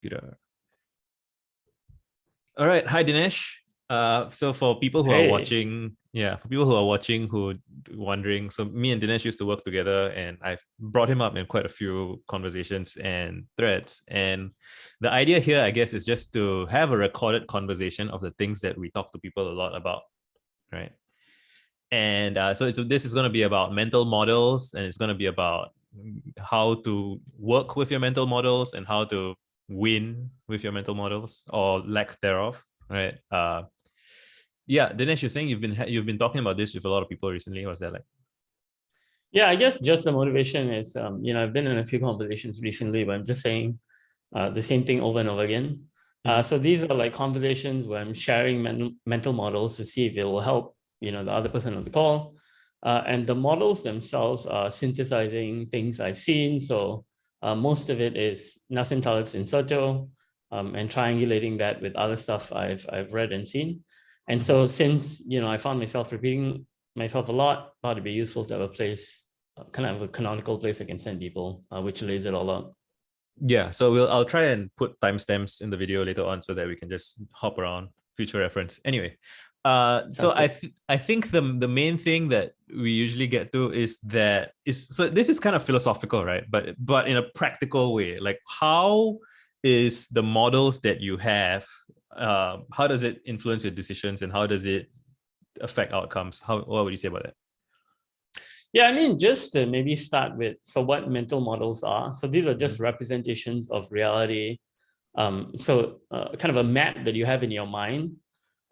computer. All right. Hi, Dinesh. So for people who are Hey. watching, for people who are watching who are wondering, so me and Dinesh used to work together, and I've brought him up in quite a few conversations and threads. And the idea here, I guess, is just to have a recorded conversation of the things that we talk to people a lot about, right? And so this is going to be about mental models, and it's going to be about how to work with your mental models and how to win with your mental models or lack thereof, right? Yeah, Dinesh, you're saying you've been talking about this with a lot of people recently. What's that like? Yeah, I guess just the motivation is, I've been in a few conversations recently, but I'm just saying the same thing over and over again. So these are like conversations where I'm sharing mental models to see if it will help, the other person on the call. And the models themselves are synthesizing things I've seen. So most of it is Nassim Taleb's in Soto, and triangulating that with other stuff I've read and seen. And so since, I found myself repeating myself a lot, thought it'd be useful to have a place, kind of a canonical place I can send people, which lays it all out. Yeah, so I'll try and put timestamps in the video later on so that we can just hop around, future reference. Anyway, so Sounds good. I think the main thing that we usually get to is so this is kind of philosophical, right? But in a practical way, like how is the models that you have, how does it influence your decisions and how does it affect outcomes? What would you say about that? Yeah, I mean, just to maybe start with, so what mental models are. So these are just representations of reality. Kind of a map that you have in your mind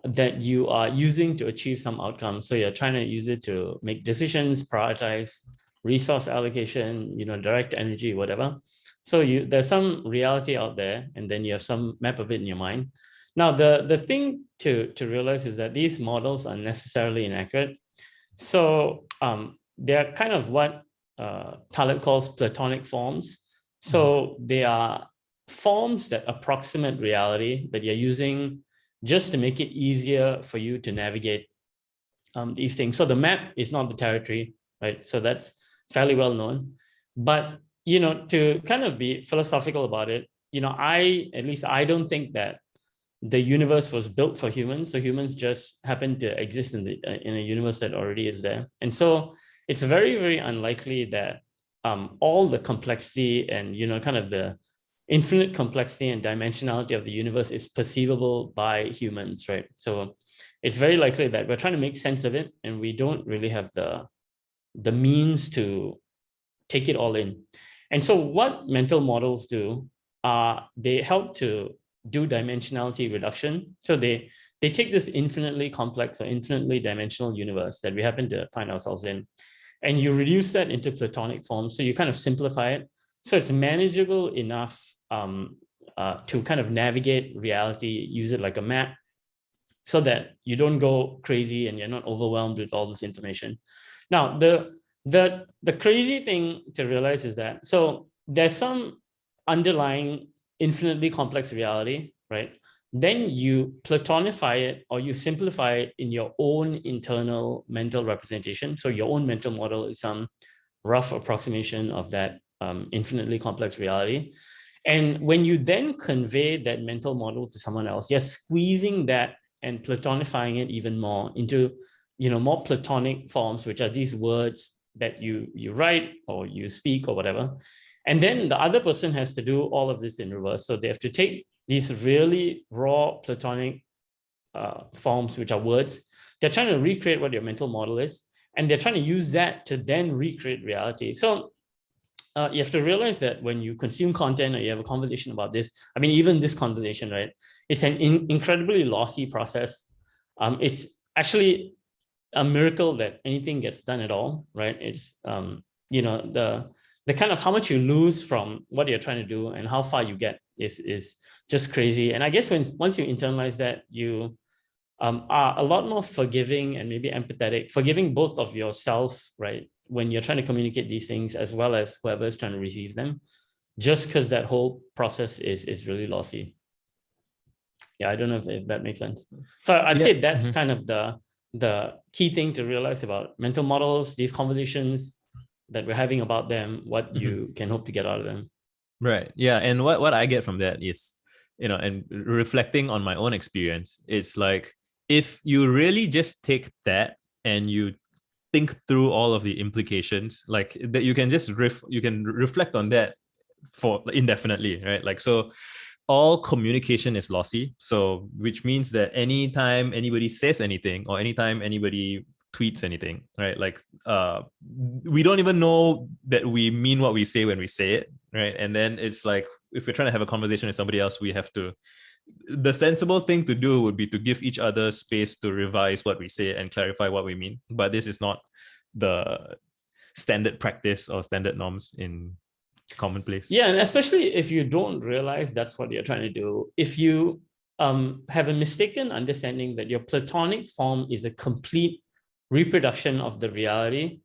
that you are using to achieve some outcome. So you're trying to use it to make decisions, prioritize resource allocation, direct energy, whatever. So there's some reality out there, and then you have some map of it in your mind. Now, the thing to realize is that these models are necessarily inaccurate. So they're kind of what Taleb calls Platonic forms. So they are forms that approximate reality that you're using just to make it easier for you to navigate these things. So the map is not the territory, right? So that's fairly well known. But, to kind of be philosophical about it, at least I don't think that the universe was built for humans. So humans just happen to exist in a universe that already is there. And so it's very, very unlikely that all the complexity and, kind of the infinite complexity and dimensionality of the universe is perceivable by humans, right? So it's very likely that we're trying to make sense of it and we don't really have the means to take it all in. And so what mental models do, they help to do dimensionality reduction. So they take this infinitely complex or infinitely dimensional universe that we happen to find ourselves in, and you reduce that into Platonic form. So you kind of simplify it. So it's manageable enough to kind of navigate reality, use it like a map, so that you don't go crazy and you're not overwhelmed with all this information. Now, the crazy thing to realize is that, so there's some underlying infinitely complex reality, right? Then you platonify it or you simplify it in your own internal mental representation. So your own mental model is some rough approximation of that infinitely complex reality. And when you then convey that mental model to someone else, you're squeezing that and platonifying it even more into, more Platonic forms, which are these words that you write or you speak or whatever. And then the other person has to do all of this in reverse. So they have to take these really raw Platonic forms, which are words. They're trying to recreate what your mental model is, and they're trying to use that to then recreate reality. So you have to realize that when you consume content or you have a conversation about this, I mean, even this conversation, right? It's an incredibly lossy process. It's actually a miracle that anything gets done at all, right? It's, the kind of how much you lose from what you're trying to do and how far you get is just crazy. And I guess once you internalize that, you are a lot more forgiving and maybe empathetic, forgiving both of yourself, right? When you're trying to communicate these things, as well as whoever's trying to receive them, just because that whole process is really lossy. Yeah, I don't know if that makes sense. So I'd say that's kind of the key thing to realize about mental models, these conversations that we're having about them, what you can hope to get out of them. Right. Yeah. And what I get from that is and reflecting on my own experience, it's like, if you really just take that and you think through all of the implications, like that, you can just you can reflect on that for indefinitely, right? Like, so all communication is lossy. So, which means that anytime anybody says anything or anytime anybody tweets anything, right? Like, we don't even know that we mean what we say when we say it, right? And then it's like, if we're trying to have a conversation with somebody else, we have to, the sensible thing to do would be to give each other space to revise what we say and clarify what we mean. But this is not the standard practice or standard norms in commonplace. Yeah, and especially if you don't realize that's what you're trying to do, if you have a mistaken understanding that your Platonic form is a complete reproduction of the reality,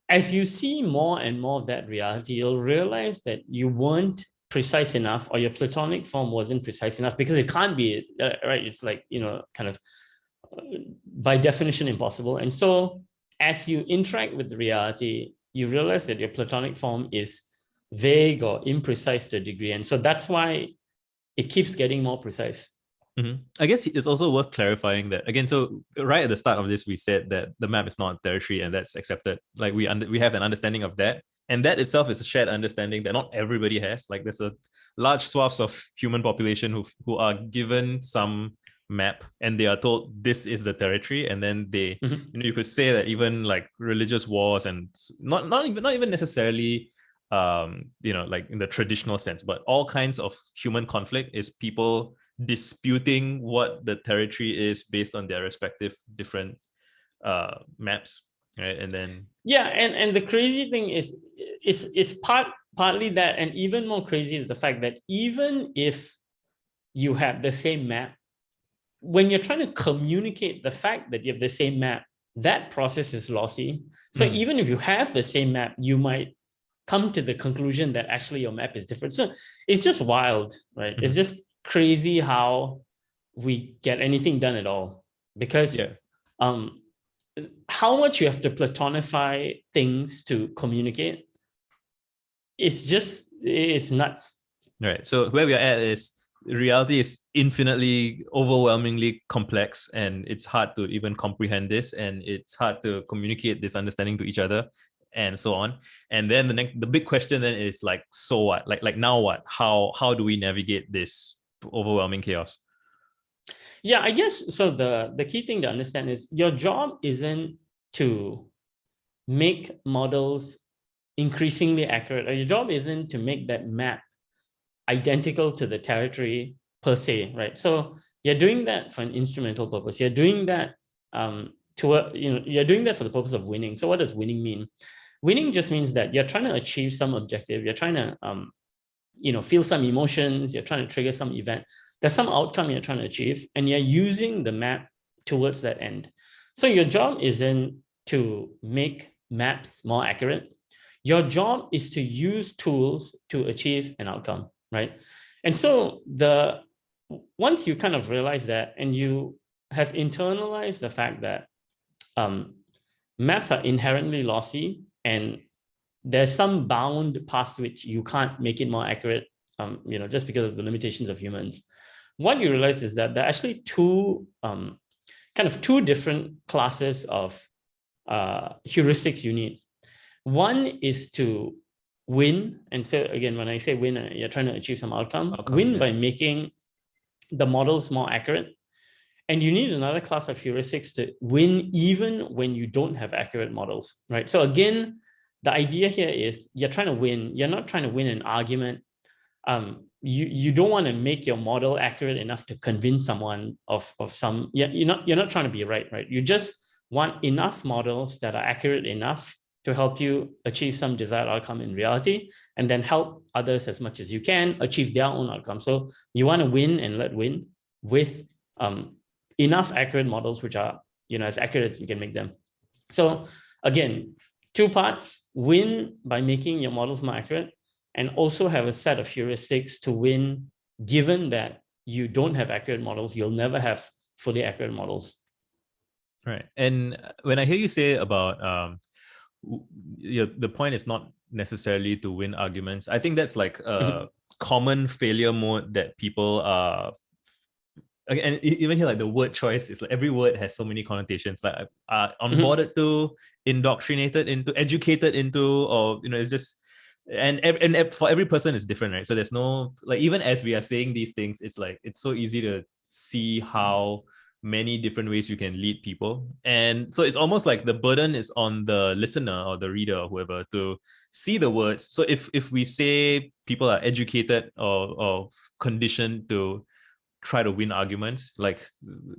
as you see more and more of that reality, you'll realize that you weren't precise enough, or your Platonic form wasn't precise enough, because it can't be, right? It's like, kind of by definition impossible. And so as you interact with the reality, you realize that your Platonic form is vague or imprecise to a degree. And so that's why it keeps getting more precise. Mm-hmm. I guess it's also worth clarifying that again. So right at the start of this, we said that the map is not territory, and that's accepted. Like, we have an understanding of that, and that itself is a shared understanding that not everybody has. Like, there's a large swaths of human population who are given some map, and they are told this is the territory, and then they, you could say that even like religious wars, and not even necessarily like in the traditional sense, but all kinds of human conflict is people disputing what the territory is based on their respective different maps, right? And then and the crazy thing is, it's partly that, and even more crazy is the fact that even if you have the same map, when you're trying to communicate the fact that you have the same map, that process is lossy. So even if you have the same map, you might come to the conclusion that actually your map is different. So it's just wild, right? It's just crazy how we get anything done at all, because how much you have to platonify things to communicate, it's nuts. Right. So where we are at is, reality is infinitely, overwhelmingly complex, and it's hard to even comprehend this, and it's hard to communicate this understanding to each other, and so on. And then the big question then is like, so what? Like now what? How do we navigate this overwhelming chaos? Yeah, I guess so. The key thing to understand is your job isn't to make models increasingly accurate, or your job isn't to make that map identical to the territory per se, right? So you're doing that for an instrumental purpose. You're doing that you're doing that for the purpose of winning. So what does winning mean? Winning just means that you're trying to achieve some objective. You're trying to feel some emotions. You're trying to trigger some event. There's some outcome you're trying to achieve, and you're using the map towards that end. So your job isn't to make maps more accurate. Your job is to use tools to achieve an outcome, right? And so once you kind of realize that, and you have internalized the fact that maps are inherently lossy, and there's some bound past which you can't make it more accurate, just because of the limitations of humans. What you realize is that there are actually two different classes of heuristics you need. One is to win. And so again, when I say win, you're trying to achieve some outcome. Win by making the models more accurate. And you need another class of heuristics to win even when you don't have accurate models, right? So again, the idea here is you're trying to win. You're not trying to win an argument. You don't want to make your model accurate enough to convince someone of some. You're not trying to be right? You just want enough models that are accurate enough to help you achieve some desired outcome in reality, and then help others as much as you can achieve their own outcome. So you want to win and let win with enough accurate models, which are as accurate as you can make them. So again, two parts: win by making your models more accurate, and also have a set of heuristics to win, given that you don't have accurate models. You'll never have fully accurate models. Right. And when I hear you say about the point is not necessarily to win arguments, I think that's like common failure mode that people are. And even here, like the word choice is like every word has so many connotations, like onboarded to, indoctrinated into, educated into, or it's just, and for every person it's different, right? So there's no, like, even as we are saying these things, it's like it's so easy to see how many different ways you can lead people. And so it's almost like the burden is on the listener or the reader or whoever to see the words. So if we say people are educated or conditioned to try to win arguments, like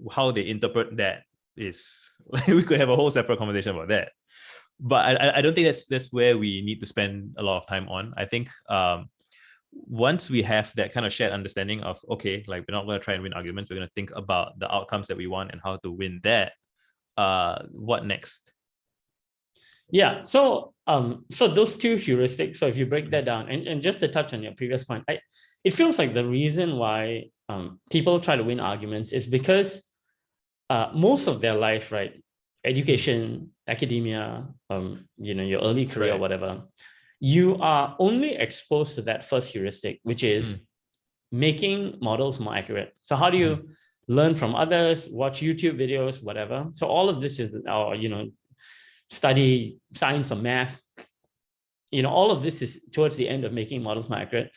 how they interpret that is like, we could have a whole separate conversation about that. But I don't think that's where we need to spend a lot of time on. I think once we have that kind of shared understanding of, okay, like we're not going to try and win arguments, we're going to think about the outcomes that we want and how to win that. What next? Yeah, so those two heuristics, so if you break that down, and just to touch on your previous point, it feels like the reason why people try to win arguments is because most of their life, right, education, academia, your early career, Right. whatever, you are only exposed to that first heuristic, which is making models more accurate. So how do you learn from others, watch YouTube videos, whatever? So all of this is our, study science or math, all of this is towards the end of making models more accurate.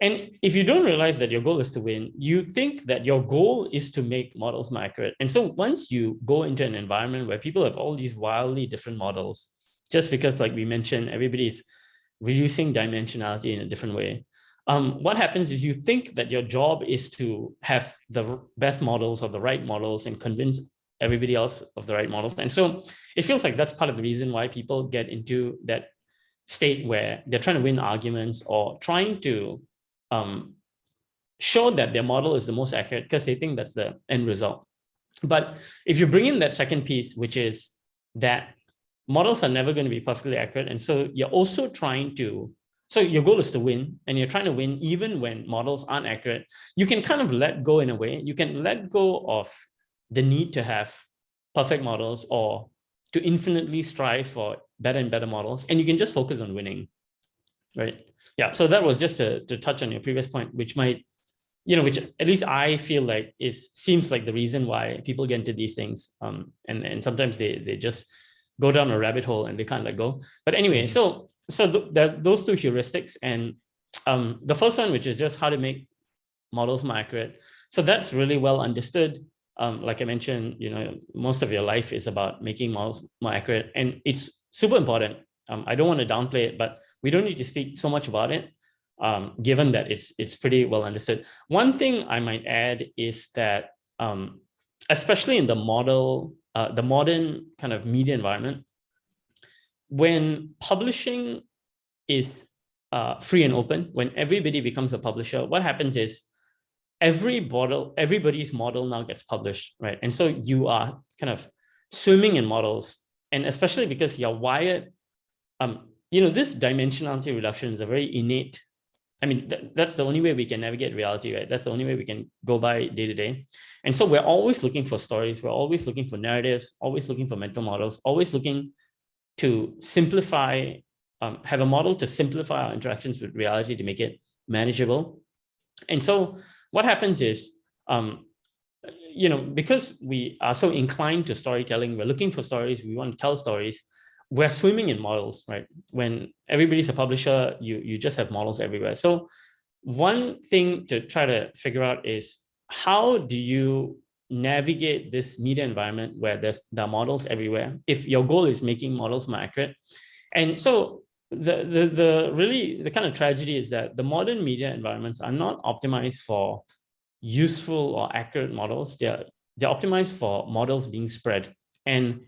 And if you don't realize that your goal is to win, you think that your goal is to make models more accurate. And so once you go into an environment where people have all these wildly different models, just because, like we mentioned, everybody's reducing dimensionality in a different way, what happens is you think that your job is to have the best models or the right models and convince everybody else of the right models. And so it feels like that's part of the reason why people get into that state where they're trying to win arguments or trying to show that their model is the most accurate because they think that's the end result. But if you bring in that second piece, which is that models are never going to be perfectly accurate, and so you're also trying to, so your goal is to win, and you're trying to win even when models aren't accurate, you can kind of let go in a way. You can let go of the need to have perfect models or to infinitely strive for better and better models, and you can just focus on winning, right? Yeah, so that was just to touch on your previous point, which might, which at least I feel like seems like the reason why people get into these things, and sometimes they just go down a rabbit hole and they can't let go. But anyway, so those two heuristics, and the first one, which is just how to make models more accurate. So that's really well understood. Like I mentioned, most of your life is about making models more accurate, and it's super important. I don't want to downplay it, but we don't need to speak so much about it, given that it's pretty well understood. One thing I might add is that, especially in the modern kind of media environment, when publishing is free and open, when everybody becomes a publisher, what happens is everybody's model now gets published, right? And so you are kind of swimming in models, and especially because you're wired, this dimensionality reduction is a very innate. I mean, that's the only way we can navigate reality, right? That's the only way we can go by day to day. And so we're always looking for stories. We're always looking for narratives, always looking for mental models, always looking to simplify, have a model to simplify our interactions with reality to make it manageable. And so what happens is, because we are so inclined to storytelling, we're looking for stories, we want to tell stories, we're swimming in models, right? When everybody's a publisher, you just have models everywhere. So one thing to try to figure out is, how do you navigate this media environment where there are models everywhere if your goal is making models more accurate? And so the kind of tragedy is that the modern media environments are not optimized for useful or accurate models. They're optimized for models being spread. And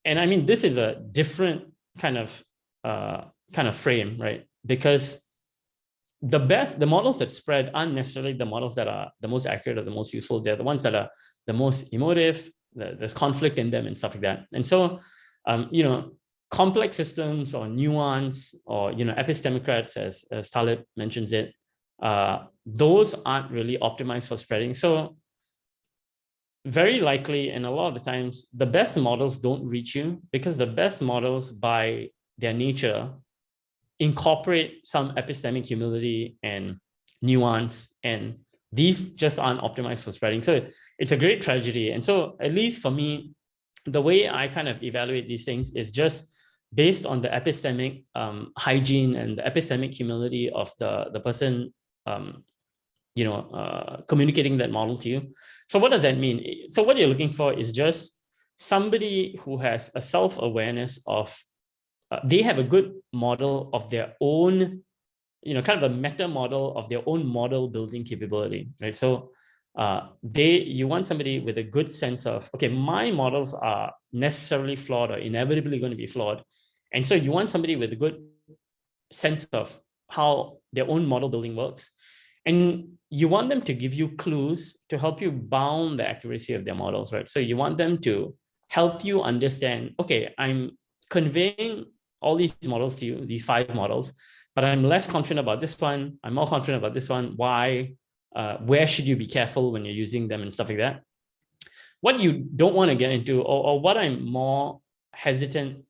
I mean, this is a different kind of frame, right? Because the models that spread aren't necessarily the models that are the most accurate or the most useful. They're the ones that are the most emotive. There's conflict in them and stuff like that. And so, complex systems or nuance or epistemocrats, as Taleb mentions it, those aren't really optimized for spreading. So very likely, and a lot of the times, the best models don't reach you because the best models, by their nature, incorporate some epistemic humility and nuance, and these just aren't optimized for spreading. So it's a great tragedy. And so at least for me, the way I kind of evaluate these things is just based on the epistemic hygiene and the epistemic humility of the person communicating that model to you. So what does that mean? So what you're looking for is just somebody who has a self-awareness of, they have a good model of their own, kind of a meta model of their own model building capability, right? So you want somebody with a good sense of, okay, my models are necessarily flawed or inevitably going to be flawed. And so you want somebody with a good sense of how their own model building works. And you want them to give you clues to help you bound the accuracy of their models, right? So you want them to help you understand, okay, I'm conveying all these models to you, these 5 models, but I'm less confident about this one. I'm more confident about this one. Why? Where should you be careful when you're using them and stuff like that? What you don't want to get into, or what I'm more hesitant,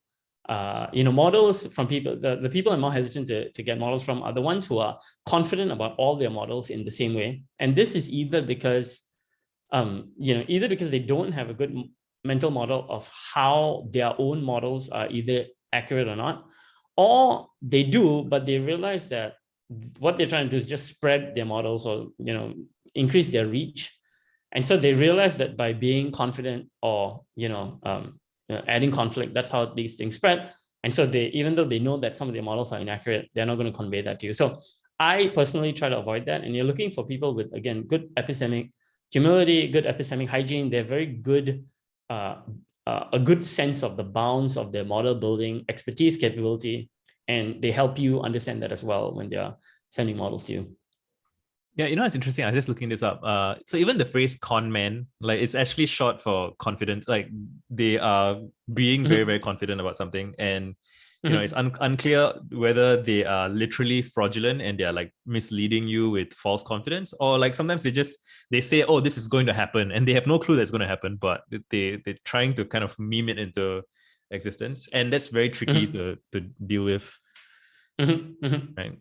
models from people, the people I'm more hesitant to get models from are the ones who are confident about all their models in the same way. And this is either because, they don't have a good mental model of how their own models are either accurate or not, or they do, but they realize that what they're trying to do is just spread their models or, increase their reach. And so they realize that by being confident or, adding conflict, that's how these things spread. And so even though they know that some of their models are inaccurate, they're not going to convey that to you. So I personally try to avoid that. And you're looking for people with, again, good epistemic humility, good epistemic hygiene. They're very good, a good sense of the bounds of their model building expertise capability. And they help you understand that as well when they're sending models to you. Yeah, it's interesting. I was just looking this up. So even the phrase con man, like, it's actually short for confidence. Like, they are being very, very confident about something. And, it's unclear whether they are literally fraudulent and they're like misleading you with false confidence, or like sometimes they say, oh, this is going to happen, and they have no clue that's going to happen, but they're trying to kind of meme it into existence. And that's very tricky to deal with. Right.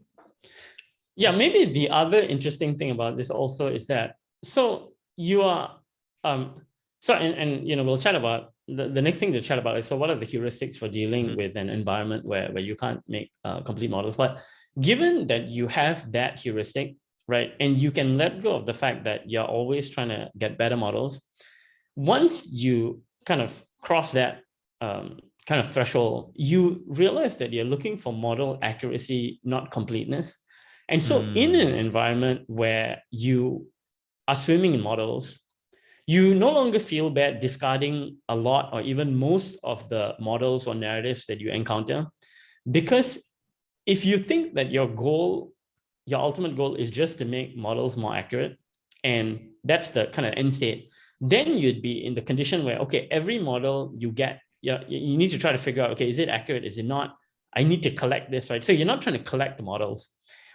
Yeah, maybe the other interesting thing about this also is that, so you are, we'll chat about, the next thing to chat about is, so what are the heuristics for dealing with an environment where you can't make complete models? But given that you have that heuristic, right, and you can let go of the fact that you're always trying to get better models, once you kind of cross that kind of threshold, you realize that you're looking for model accuracy, not completeness. And so in an environment where you are swimming in models, you no longer feel bad discarding a lot or even most of the models or narratives that you encounter, because if you think that your ultimate goal is just to make models more accurate, and that's the kind of end state, then you'd be in the condition where, okay, every model you get, you need to try to figure out, okay, is it accurate? Is it not? I need to collect this, right? So you're not trying to collect the models.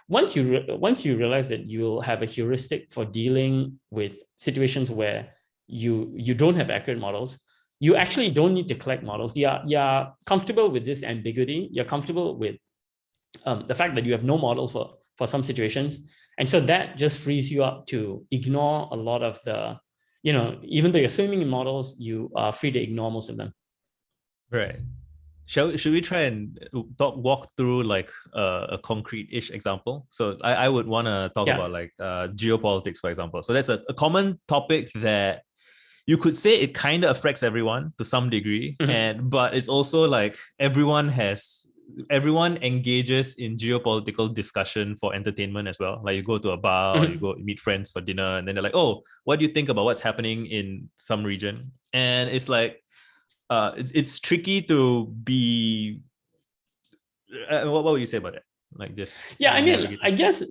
Once you realize that you'll have a heuristic for dealing with situations where you don't have accurate models, you actually don't need to collect models. You're comfortable with this ambiguity. You're comfortable with the fact that you have no models for some situations. And so that just frees you up to ignore a lot of the, even though you're swimming in models, you are free to ignore most of them. Right. Should we try and walk through like a concrete-ish example? So I would want to talk about like geopolitics, for example. So that's a common topic that you could say it kind of affects everyone to some degree, but it's also like everyone engages in geopolitical discussion for entertainment as well. Like, you go to a bar or you go meet friends for dinner, and then they're like, oh, what do you think about what's happening in some region? And it's like, it's tricky to be. What would you say about it? Like, just I guess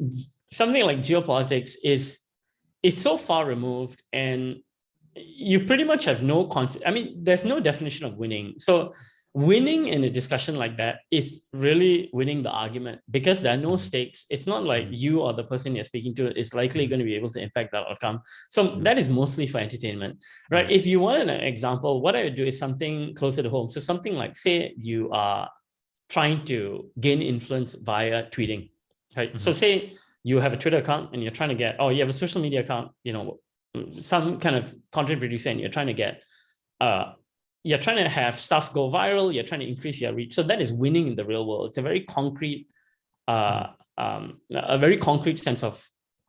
something like geopolitics is so far removed, and you pretty much have no concept. I mean, there's no definition of winning. So winning in a discussion like that is really winning the argument, because there are no stakes. It's not like you or the person you're speaking to is likely going to be able to impact that outcome. So that is mostly for entertainment, right? If you want an example, what I would do is something closer to home. So something like, say you are trying to gain influence via tweeting, right? So say you have a Twitter account and you're trying to get, oh, you have a social media account, some kind of content producer, and you're trying to have stuff go viral, you're trying to increase your reach. So that is winning in the real world. It's a very concrete, sense of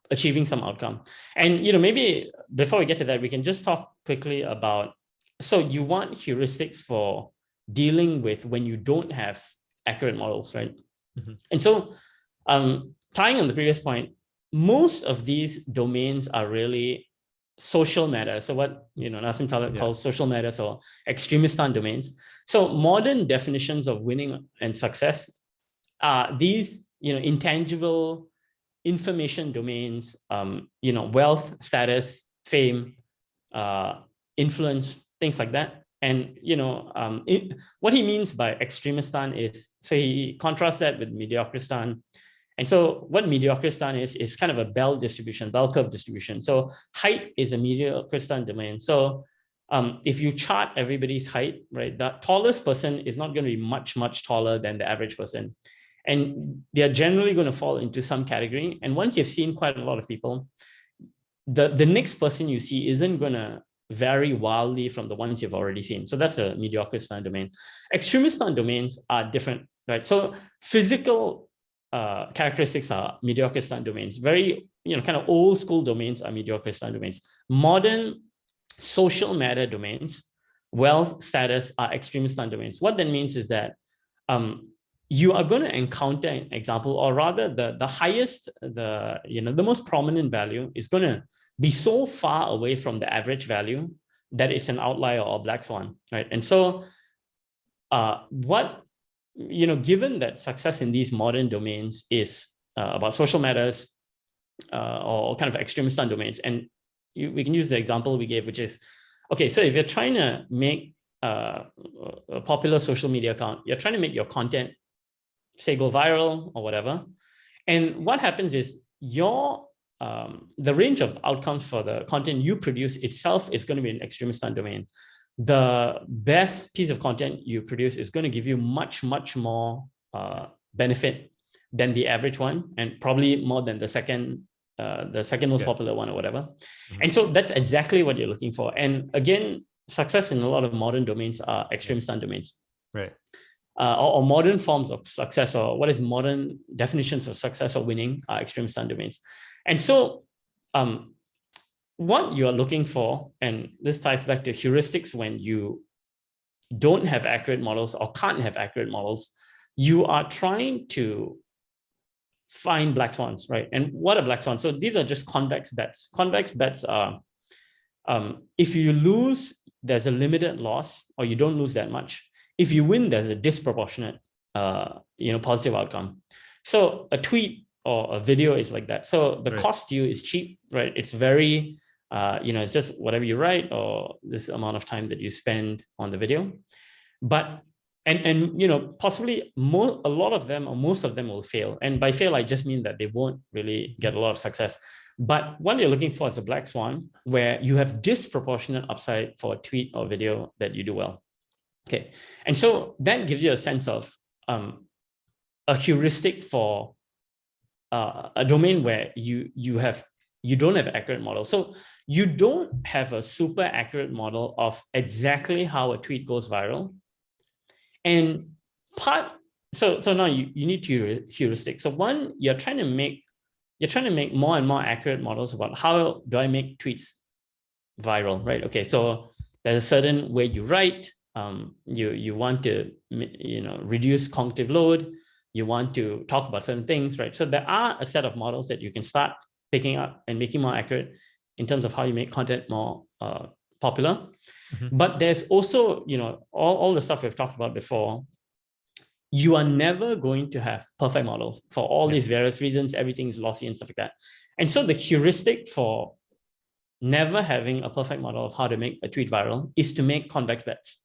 achieving some outcome. And maybe before we get to that, we can just talk quickly about, so you want heuristics for dealing with when you don't have accurate models, right? And so tying on the previous point, most of these domains are really social matters. So what Nassim Taleb calls social matters or extremistan domains. So modern definitions of winning and success are these intangible information domains, wealth, status, fame, influence, things like that. And what he means by extremistan is, so he contrasts that with mediocristan. And so what mediocristan is kind of a bell curve distribution. So height is a mediocristan domain. So if you chart everybody's height, right, the tallest person is not going to be much, much taller than the average person. And they're generally going to fall into some category. And once you've seen quite a lot of people, the next person you see isn't going to vary wildly from the ones you've already seen. So that's a mediocristan domain. Extremistan domains are different, right? So physical characteristics are mediocristan domains. Very, kind of old school domains are mediocristan domains. Modern social matter domains, wealth, status are extremistan domains. What that means is that you are going to encounter an example, or rather the highest, the most prominent value is going to be so far away from the average value that it's an outlier or a black swan, right? And so given that success in these modern domains is about social matters or kind of extremistan domains, and we can use the example we gave, which is, okay, so if you're trying to make a popular social media account, you're trying to make your content, say, go viral or whatever. And what happens is the range of outcomes for the content you produce itself is going to be an extremistan domain. The best piece of content you produce is going to give you much, much more benefit than the average one, and probably more than the second most popular one or whatever. And so that's exactly what you're looking for. And again, success in a lot of modern domains are extremistan domains. Right. Or modern forms of success, or what is modern definitions of success or winning, are extremistan domains. And so what you're looking for, and this ties back to heuristics, when you don't have accurate models or can't have accurate models, you are trying to find black swans, right? And what are black swans? So these are just convex bets. Convex bets are, if you lose, there's a limited loss, or you don't lose that much. If you win, there's a disproportionate, positive outcome. So a tweet or a video is like that. So the cost to you is cheap, right? It's very, it's just whatever you write or this amount of time that you spend on the video. But possibly a lot of them or most of them will fail. And by fail, I just mean that they won't really get a lot of success. But what you're looking for is a black swan, where you have disproportionate upside for a tweet or video that you do well. Okay, and so that gives you a sense of a heuristic for a domain where you don't have accurate models. So you don't have a super accurate model of exactly how a tweet goes viral. And so now you need to heuristic. So one, you're trying to make more and more accurate models about how do I make tweets viral, right? Okay, so there's a certain way you write. You want to reduce cognitive load. You want to talk about certain things, right? So there are a set of models that you can start picking up and making more accurate in terms of how you make content more popular. But there's also, all the stuff we've talked about before. You are never going to have perfect models for all these various reasons. Everything is lossy and stuff like that. And so the heuristic for never having a perfect model of how to make a tweet viral is to make convex bets.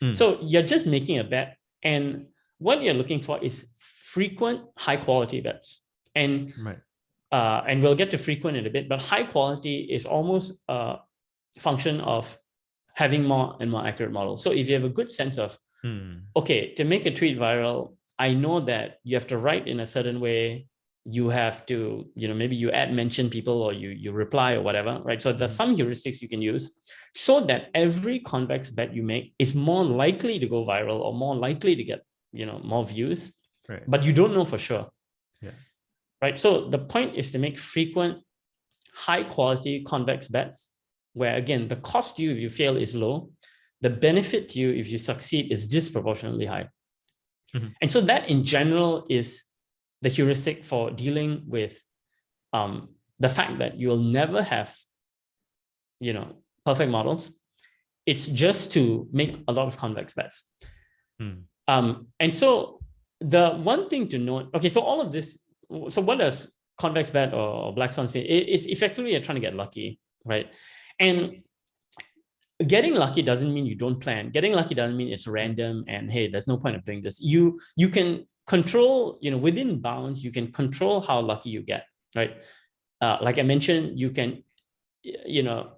So you're just making a bet, and what you're looking for is frequent, high quality bets. And we'll get to frequent in a bit, but high quality is almost a function of having more and more accurate models. So if you have a good sense of, okay, to make a tweet viral, I know that you have to write in a certain way, you have to, maybe you mention people, or you reply or whatever, right? So there's some heuristics you can use so that every convex bet you make is more likely to go viral or more likely to get, more views, Right. but you don't know for sure. Yeah. Right. So the point is to make frequent, high quality convex bets where, again, the cost to you if you fail is low. The benefit to you if you succeed is disproportionately high. And so that in general is the heuristic for dealing with the fact that you'll never have, perfect models. It's just to make a lot of convex bets. And so the one thing to note, okay, so all of this, so what does convex bet or black swans mean? It's effectively you're trying to get lucky, right? And getting lucky doesn't mean you don't plan. Getting lucky doesn't mean it's random and, hey, there's no point of doing this. You can control, within bounds, you can control how lucky you get, right? Like I mentioned, you can,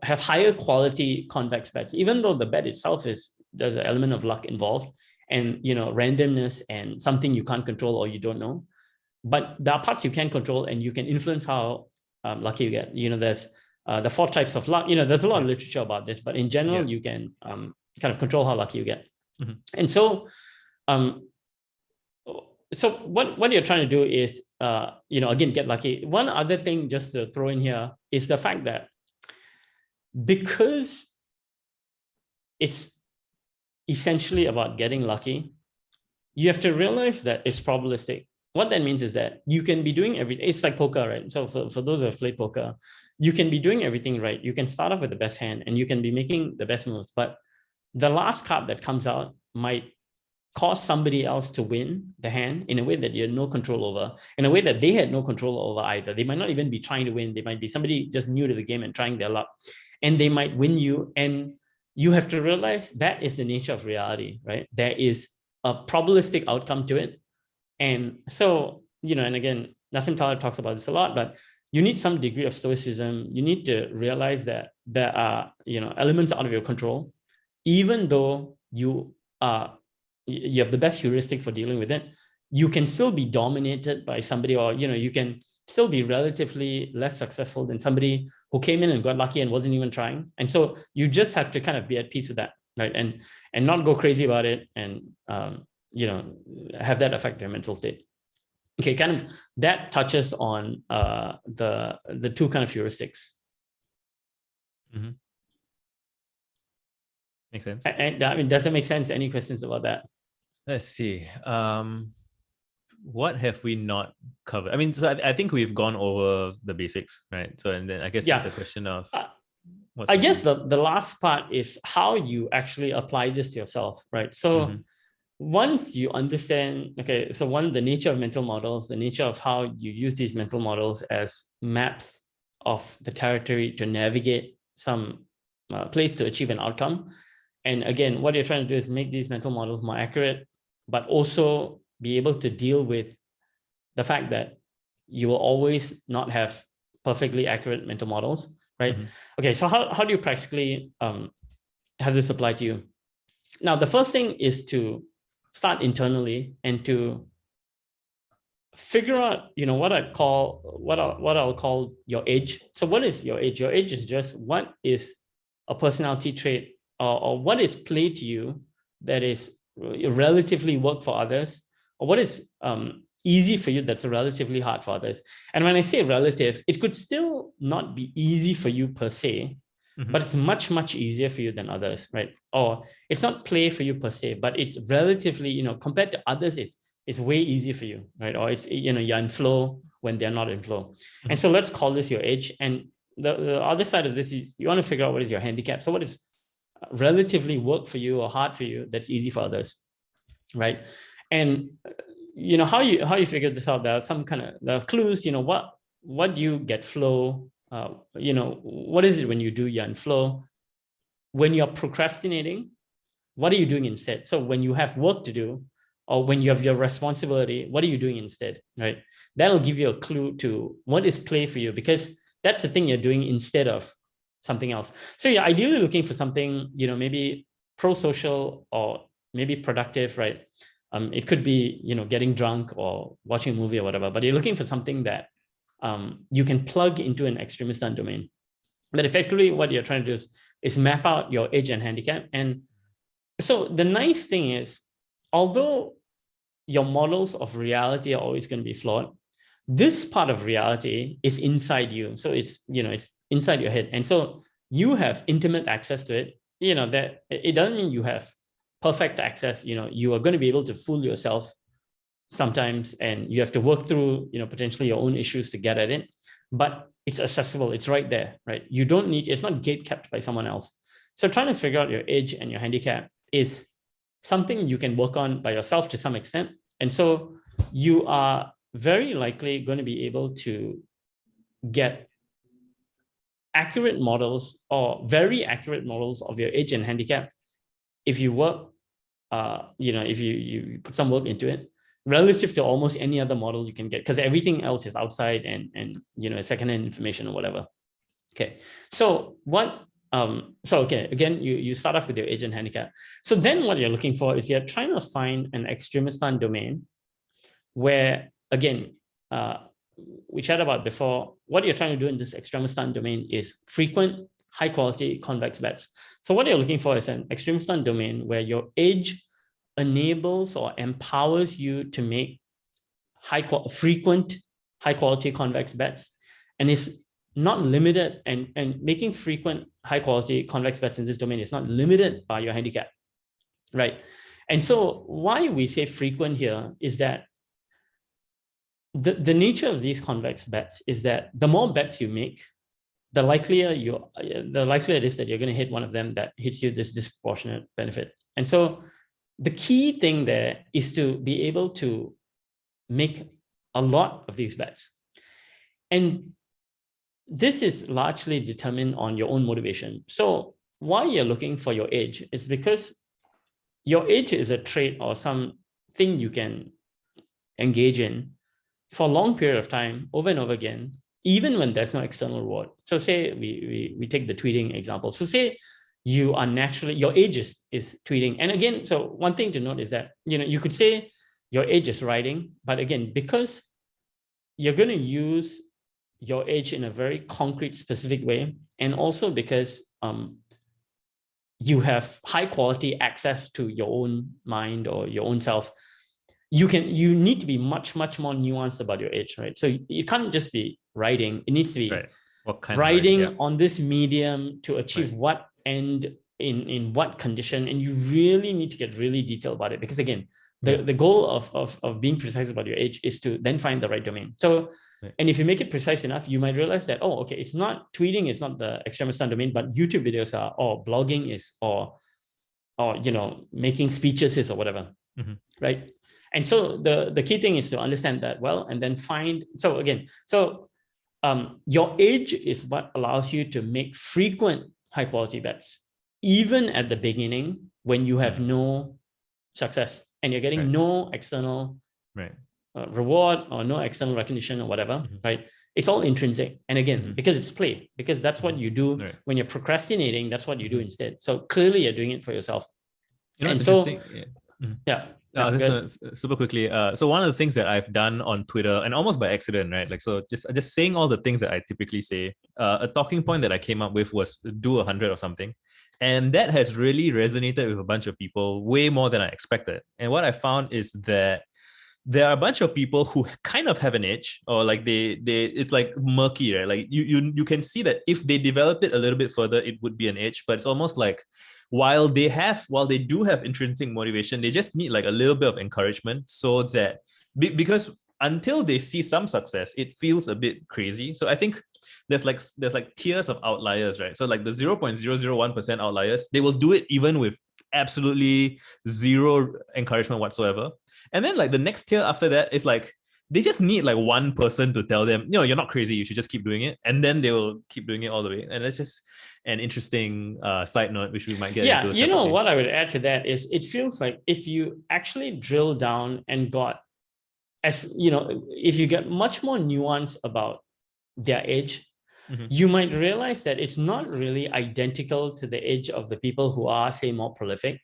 have higher quality convex bets, even though the bet itself there's an element of luck involved and, randomness and something you can't control or you don't know. But there are parts you can control and you can influence how lucky you get. There's the 4 types of luck. There's a lot of literature about this, but in general, you can kind of control how lucky you get. And so, what you're trying to do is, again, get lucky. One other thing just to throw in here is the fact that because it's essentially about getting lucky, you have to realize that it's probabilistic. What that means is that you can be doing everything. It's like poker, right? So for those who have played poker, you can be doing everything right. You can start off with the best hand and you can be making the best moves, but the last card that comes out might cause somebody else to win the hand in a way that you had no control over, in a way that they had no control over either. They might not even be trying to win. They might be somebody just new to the game and trying their luck, and they might win you. And you have to realize that is the nature of reality, right? There is a probabilistic outcome to it. And so, and again, Nassim Taleb talks about this a lot, but you need some degree of stoicism. You need to realize that there are, elements out of your control, even though you have the best heuristic for dealing with it. You can still be dominated by somebody, or, you can still be relatively less successful than somebody who came in and got lucky and wasn't even trying. And so you just have to kind of be at peace with that, right? And not go crazy about it and, have that affect your mental state. Okay, kind of that touches on the 2 kind of heuristics. Makes sense. And I mean, does that make sense? Any questions about that? Let's see. What have we not covered? I mean, so I think we've gone over the basics, right? So, and then I guess it's a question of I guess the last part is how you actually apply this to yourself, right? So once you understand, okay, so the nature of mental models, the nature of how you use these mental models as maps of the territory to navigate some place to achieve an outcome. And again, what you're trying to do is make these mental models more accurate, but also be able to deal with the fact that you will always not have perfectly accurate mental models, right? Okay, so how do you practically have this apply to you? Now, the first thing is to start internally and to figure out, what I'll call your edge. So what is your edge? Your edge is just what is a personality trait or what is play to you that is relatively work for others, or what is easy for you that's relatively hard for others. And when I say relative, it could still not be easy for you per se, but it's much, much easier for you than others, right? Or it's not play for you per se, but it's relatively, compared to others, it's way easier for you, right? Or it's, you're in flow when they're not in flow. And so let's call this your edge. And the other side of this is you want to figure out what is your handicap. So what is relatively work for you or hard for you that's easy for others, right? And how you figure this out, there are some kind of clues. What do you get flow? What is it when you're in flow? When you're procrastinating, what are you doing instead? So when you have work to do, or when you have your responsibility, what are you doing instead, right? That'll give you a clue to what is play for you, because that's the thing you're doing instead of something else. So you're ideally looking for something, maybe pro-social or maybe productive, right? It could be, getting drunk or watching a movie or whatever, but you're looking for something that you can plug into an extremistan domain. But effectively, what you're trying to do is map out your edge and handicap. And so the nice thing is, although your models of reality are always going to be flawed, this part of reality is inside you. So it's inside your head. And so you have intimate access to it. That it doesn't mean you have perfect access. You are going to be able to fool yourself sometimes, and you have to work through, potentially your own issues to get at it, but it's accessible. It's right there, right? You don't need, it's not gate kept by someone else. So trying to figure out your edge and your handicap is something you can work on by yourself to some extent. And so you are very likely going to be able to get accurate models or very accurate models of your edge and handicap if you work, if you put some work into it, relative to almost any other model you can get, because everything else is outside and secondhand information or whatever. Okay, so again, you start off with your edge and handicap. So then what you're looking for is you're trying to find an extremistan domain where, again, we chatted about before, what you're trying to do in this extremistan domain is frequent, high quality convex bets. So what you're looking for is an extremistan domain where your edge enables or empowers you to make frequent, high quality convex bets, and is not limited, and making frequent, high quality convex bets in this domain is not limited by your handicap, right? And so why we say frequent here is that the nature of these convex bets is that the more bets you make, the likelier it is that you're going to hit one of them that hits you this disproportionate benefit. And so the key thing there is to be able to make a lot of these bets. And this is largely determined on your own motivation. So why you're looking for your edge is because your edge is a trait or something you can engage in for a long period of time, over and over again, even when there's no external reward. So say we take the tweeting example. So say you are naturally, your edge is tweeting. And again, so one thing to note is that, you could say your edge is writing, but again, because you're going to use your edge in a very concrete, specific way, and also because you have high quality access to your own mind or your own self, you need to be much, much more nuanced about your edge, right? So you can't just be writing. It needs to be right. What kind writing of writing, on this medium to achieve what end in what condition. And you really need to get really detailed about it, because again, the goal of being precise about your edge is to then find the right domain. So, and if you make it precise enough, you might realize that, okay, it's not tweeting, it's not the extremistan domain, but YouTube videos are, or blogging is, or making speeches is, or whatever, right? And so the key thing is to understand that well, and then find, so again, your edge is what allows you to make frequent high quality bets, even at the beginning when you have no success and you're getting no external reward or no external recognition or whatever, right? It's all intrinsic. And again, because it's play, because that's what you do when you're procrastinating, that's what you do instead. So clearly you're doing it for yourself. And so, super quickly. So one of the things that I've done on Twitter, and almost by accident, right? Like, so just saying all the things that I typically say, a talking point that I came up with was do 100 or something. And that has really resonated with a bunch of people, way more than I expected. And what I found is that there are a bunch of people who kind of have an edge, or like they it's like murky, right? Like you can see that if they developed it a little bit further, it would be an edge, but it's almost like while they do have intrinsic motivation, they just need like a little bit of encouragement, so that because until they see some success, it feels a bit crazy. So I think there's like tiers of outliers, right? So like the 0.001% outliers, they will do it even with absolutely zero encouragement whatsoever. And then like the next tier after that is like, they just need like one person to tell them, you're not crazy, you should just keep doing it. And then they will keep doing it all the way. And it's just an interesting side note, which we might get into. Yeah, what I would add to that is, it feels like if you actually drill down and if you get much more nuance about their edge, you might realize that it's not really identical to the edge of the people who are, say, more prolific.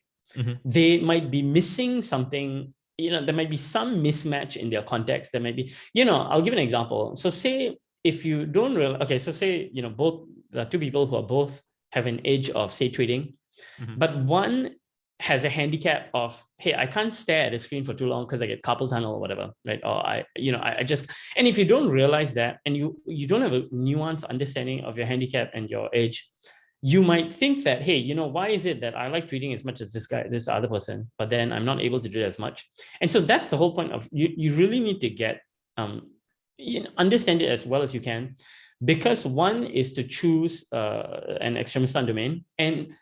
They might be missing something there might be some mismatch in their context. There might be, I'll give an example. So say if you don't realize, okay, so say, both the two people who are both have an edge of, say, tweeting, but one has a handicap of, hey, I can't stare at a screen for too long because I get carpal tunnel or whatever, right? Or I just, and if you don't realize that, and you don't have a nuanced understanding of your handicap and your edge, you might think that, hey, why is it that I like tweeting as much as this other person, but then I'm not able to do it as much? And so that's the whole point of, you really need to get, understand it as well as you can, because one is to choose an extremistan domain. And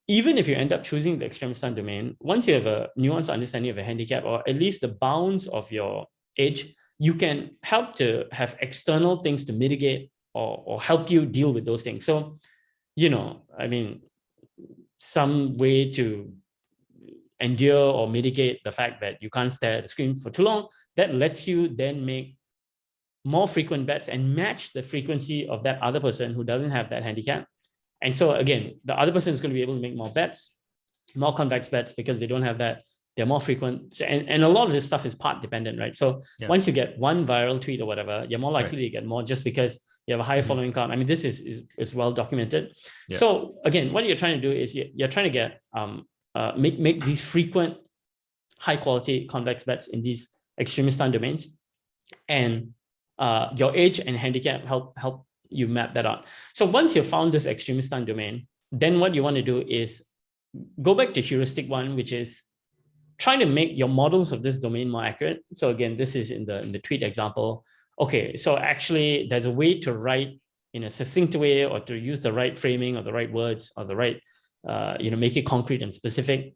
even if you end up choosing the extremistan domain, once you have a nuanced understanding of a handicap, or at least the bounds of your edge, you can help to have external things to mitigate or help you deal with those things. So, some way to endure or mitigate the fact that you can't stare at the screen for too long, that lets you then make more frequent bets and match the frequency of that other person who doesn't have that handicap. And so again, the other person is going to be able to make more bets, more convex bets, because they don't have that. They're more frequent. And a lot of this stuff is part dependent, right? So once you get one viral tweet or whatever, you're more likely to get more just because you have a higher following count. I mean, this is well documented. Yeah. So again, what you're trying to do is you're trying to get, make these frequent, high quality convex bets in these extremistan domains. And your age and handicap help you map that out. So once you've found this extremistan domain, then what you want to do is go back to heuristic one, which is trying to make your models of this domain more accurate. So again, this is in the tweet example. Okay, so actually there's a way to write in a succinct way, or to use the right framing or the right words or the right, make it concrete and specific,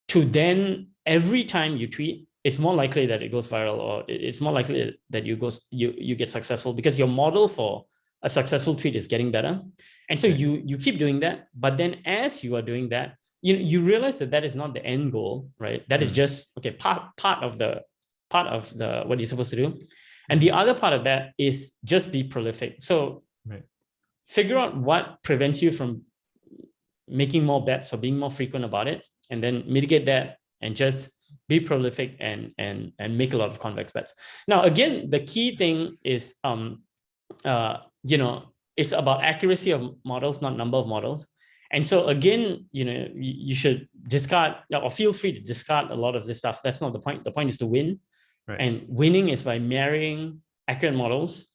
to then every time you tweet, it's more likely that it goes viral, or it's more likely that you get successful, because your model for a successful tweet is getting better. And so you keep doing that. But then as you are doing that, you realize that is not the end goal, right? That is just, okay, part of the what you're supposed to do. And the other part of that is just be prolific. So figure out what prevents you from making more bets or being more frequent about it, and then mitigate that and just be prolific and make a lot of convex bets. Now, again, the key thing is, it's about accuracy of models, not number of models. And so again, you should discard, or feel free to discard a lot of this stuff. That's not the point. The point is to win. And winning is by marrying accurate models,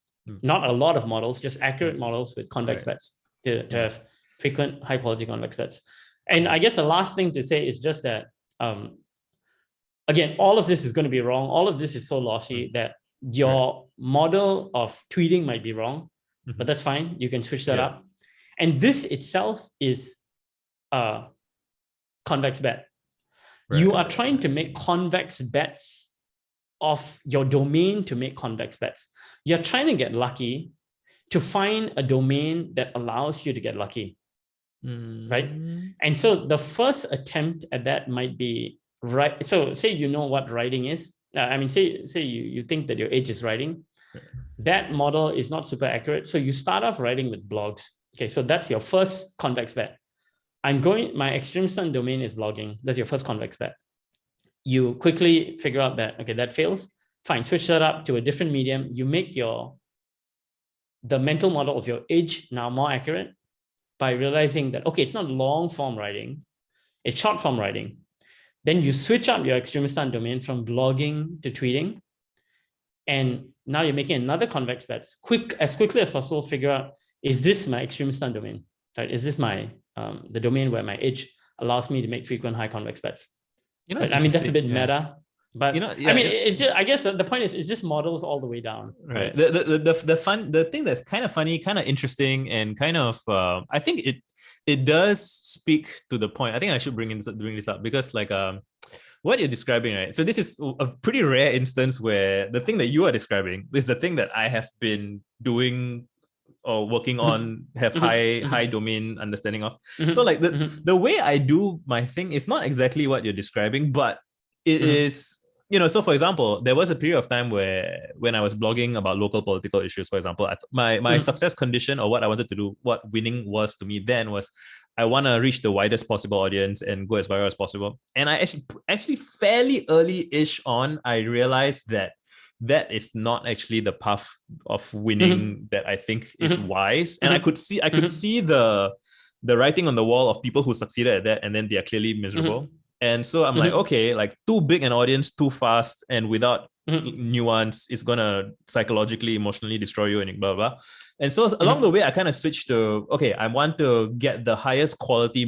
not a lot of models, just accurate models with convex bets to have frequent, high quality convex bets. And I guess the last thing to say is just that, again, all of this is going to be wrong. All of this is so lossy that your model of tweeting might be wrong, but that's fine. You can switch that up. And this itself is a convex bet. You are trying to make convex bets of your domain to make convex bets. You're trying to get lucky to find a domain that allows you to get lucky, right? And so the first attempt at that might be, right. So say you know what writing is. Say you think that your edge is writing. That model is not super accurate. So you start off writing with blogs. Okay, so that's your first convex bet. My extremistan domain is blogging. That's your first convex bet. You quickly figure out that, okay, that fails. Fine, switch that up to a different medium. You make the mental model of your edge now more accurate by realizing that, okay, it's not long form writing, it's short form writing. Then you switch up your extremistan domain from blogging to tweeting. And now you're making another convex bet. As quickly as possible, figure out, is this my extremistan domain? Right? Is this my the domain where my edge allows me to make frequent high convex bets? That's a bit meta. But it's just, I guess the point is, it's just models all the way down. Right. The thing that's kind of funny, kind of interesting, and kind of I think it does speak to the point. I think I should bring this up because what you're describing, right? So this is a pretty rare instance where the thing that you are describing is the thing that I have been doing or working on, have high domain understanding of. So the way I do my thing is not exactly what you're describing, but it is, so for example, there was a period of time where when I was blogging about local political issues, for example, my success condition, or what I wanted to do, what winning was to me then, was I want to reach the widest possible audience and go as viral as possible. And I actually fairly early-ish on, I realized that that is not actually the path of winning that I think is wise. And I could see the writing on the wall of people who succeeded at that, and then they are clearly miserable. And so I'm like, okay, like too big an audience too fast and without nuance is gonna psychologically, emotionally destroy you and blah blah. And so along the way, I kind of switched to, okay, I want to get the highest quality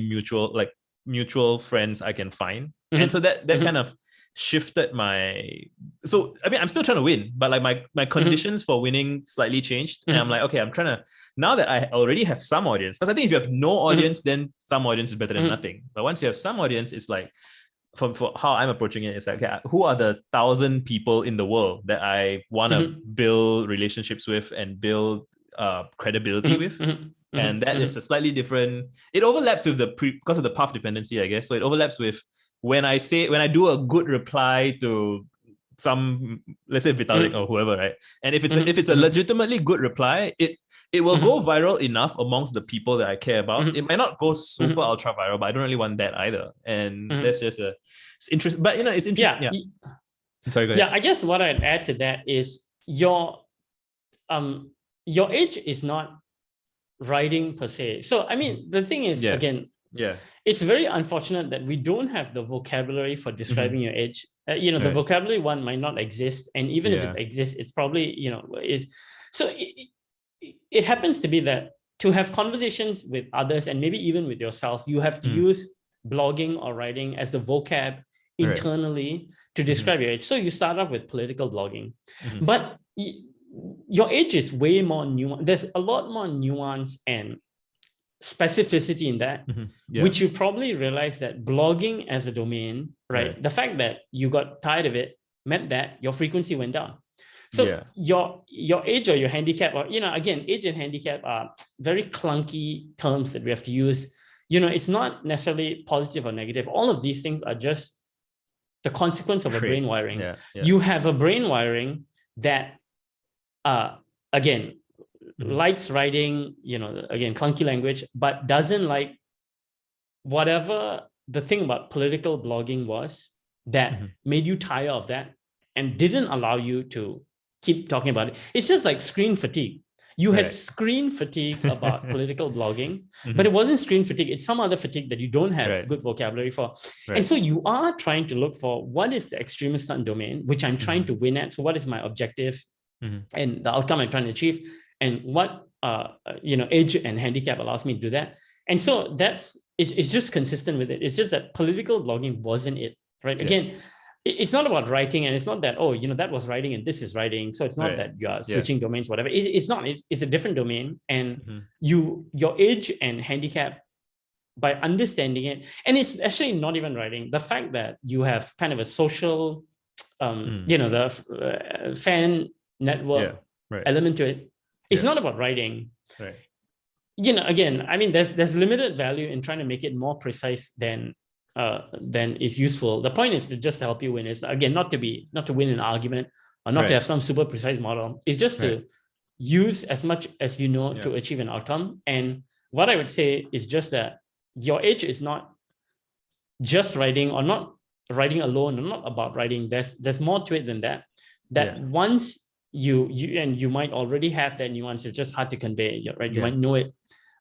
mutual friends I can find. And so that kind of shifted my, so I mean, I'm still trying to win, but like my conditions for winning slightly changed. And I'm like, okay, I'm trying to, now that I already have some audience, because I think if you have no audience, then some audience is better than nothing. But once you have some audience, it's like, for how I'm approaching it, it's like, okay, who are the 1,000 people in the world that I want to build relationships with and build credibility with? And that is a slightly different, it overlaps with because of the path dependency, I guess. So it overlaps with when I do a good reply to some, let's say Vitalik or whoever, right? And if it's a legitimately good reply, it will go viral enough amongst the people that I care about. It might not go super ultra viral, but I don't really want that either. And that's just it's interesting. But it's interesting. Yeah. Sorry, go ahead. Yeah, I guess what I'd add to that is your age is not writing per se. So I mean, the thing is, again, it's very unfortunate that we don't have the vocabulary for describing your age. The vocabulary one might not exist, and even if it exists, it's probably is so. It happens to be that to have conversations with others and maybe even with yourself, you have to use blogging or writing as the vocab internally to describe your age. So you start off with political blogging, but your age is way more nuanced. There's a lot more nuance and specificity in that, which you probably realize that blogging as a domain, right? The fact that you got tired of it meant that your frequency went down. So your age or your handicap, or again, age and handicap are very clunky terms that we have to use. It's not necessarily positive or negative. All of these things are just the consequence of a brain wiring. You have a brain wiring that again likes writing, again, clunky language, but doesn't like whatever the thing about political blogging was that made you tire of that and didn't allow you to keep talking about it. It's just like screen fatigue. You had screen fatigue about political blogging, but it wasn't screen fatigue. It's some other fatigue that you don't have good vocabulary for. And so you are trying to look for what is the extremist stunt domain, which I'm trying to win at. So what is my objective and the outcome I'm trying to achieve, and what age and handicap allows me to do that. And so it's just consistent with it. It's just that political blogging wasn't it, right? Again, it's not about writing, and it's not that, that was writing and this is writing. So it's not that you are switching domains, whatever. It's not. It's a different domain. And your age and handicap, by understanding it, and it's actually not even writing. The fact that you have kind of a social, the fan network element to it, it's not about writing. Again, I mean, there's limited value in trying to make it more precise than is useful. The point is to just help you win. Is again not to win an argument or not to have some super precise model. It's just to use as much as to achieve an outcome. And what I would say is just that your age is not just writing, or not writing alone, or not about writing. There's more to it than that. Once you might already have that nuance, it's just hard to convey, right? You might know it.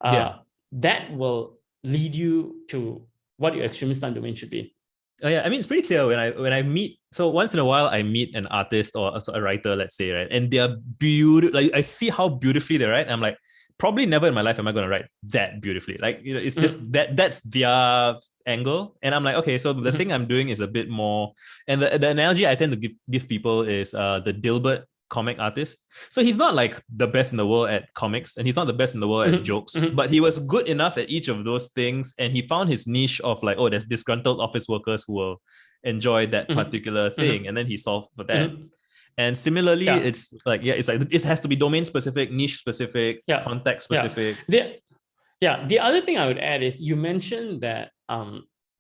That will lead you to what your extremist stunt domain should be. Oh yeah, I mean, it's pretty clear when I meet. So once in a while, I meet an artist or a writer, let's say, right, and they're beautiful. Like I see how beautifully they write, and I'm like, probably never in my life am I going to write that beautifully. Like it's just that's their angle, and I'm like, okay, so the thing I'm doing is a bit more. And the analogy I tend to give people is the Dilbert comic artist. So he's not like the best in the world at comics, and he's not the best in the world at jokes, but he was good enough at each of those things, and he found his niche of like, there's disgruntled office workers who will enjoy that particular thing, and then he solved for that. And similarly, it's like it has to be domain specific, niche specific, context specific. The other thing I would add is you mentioned that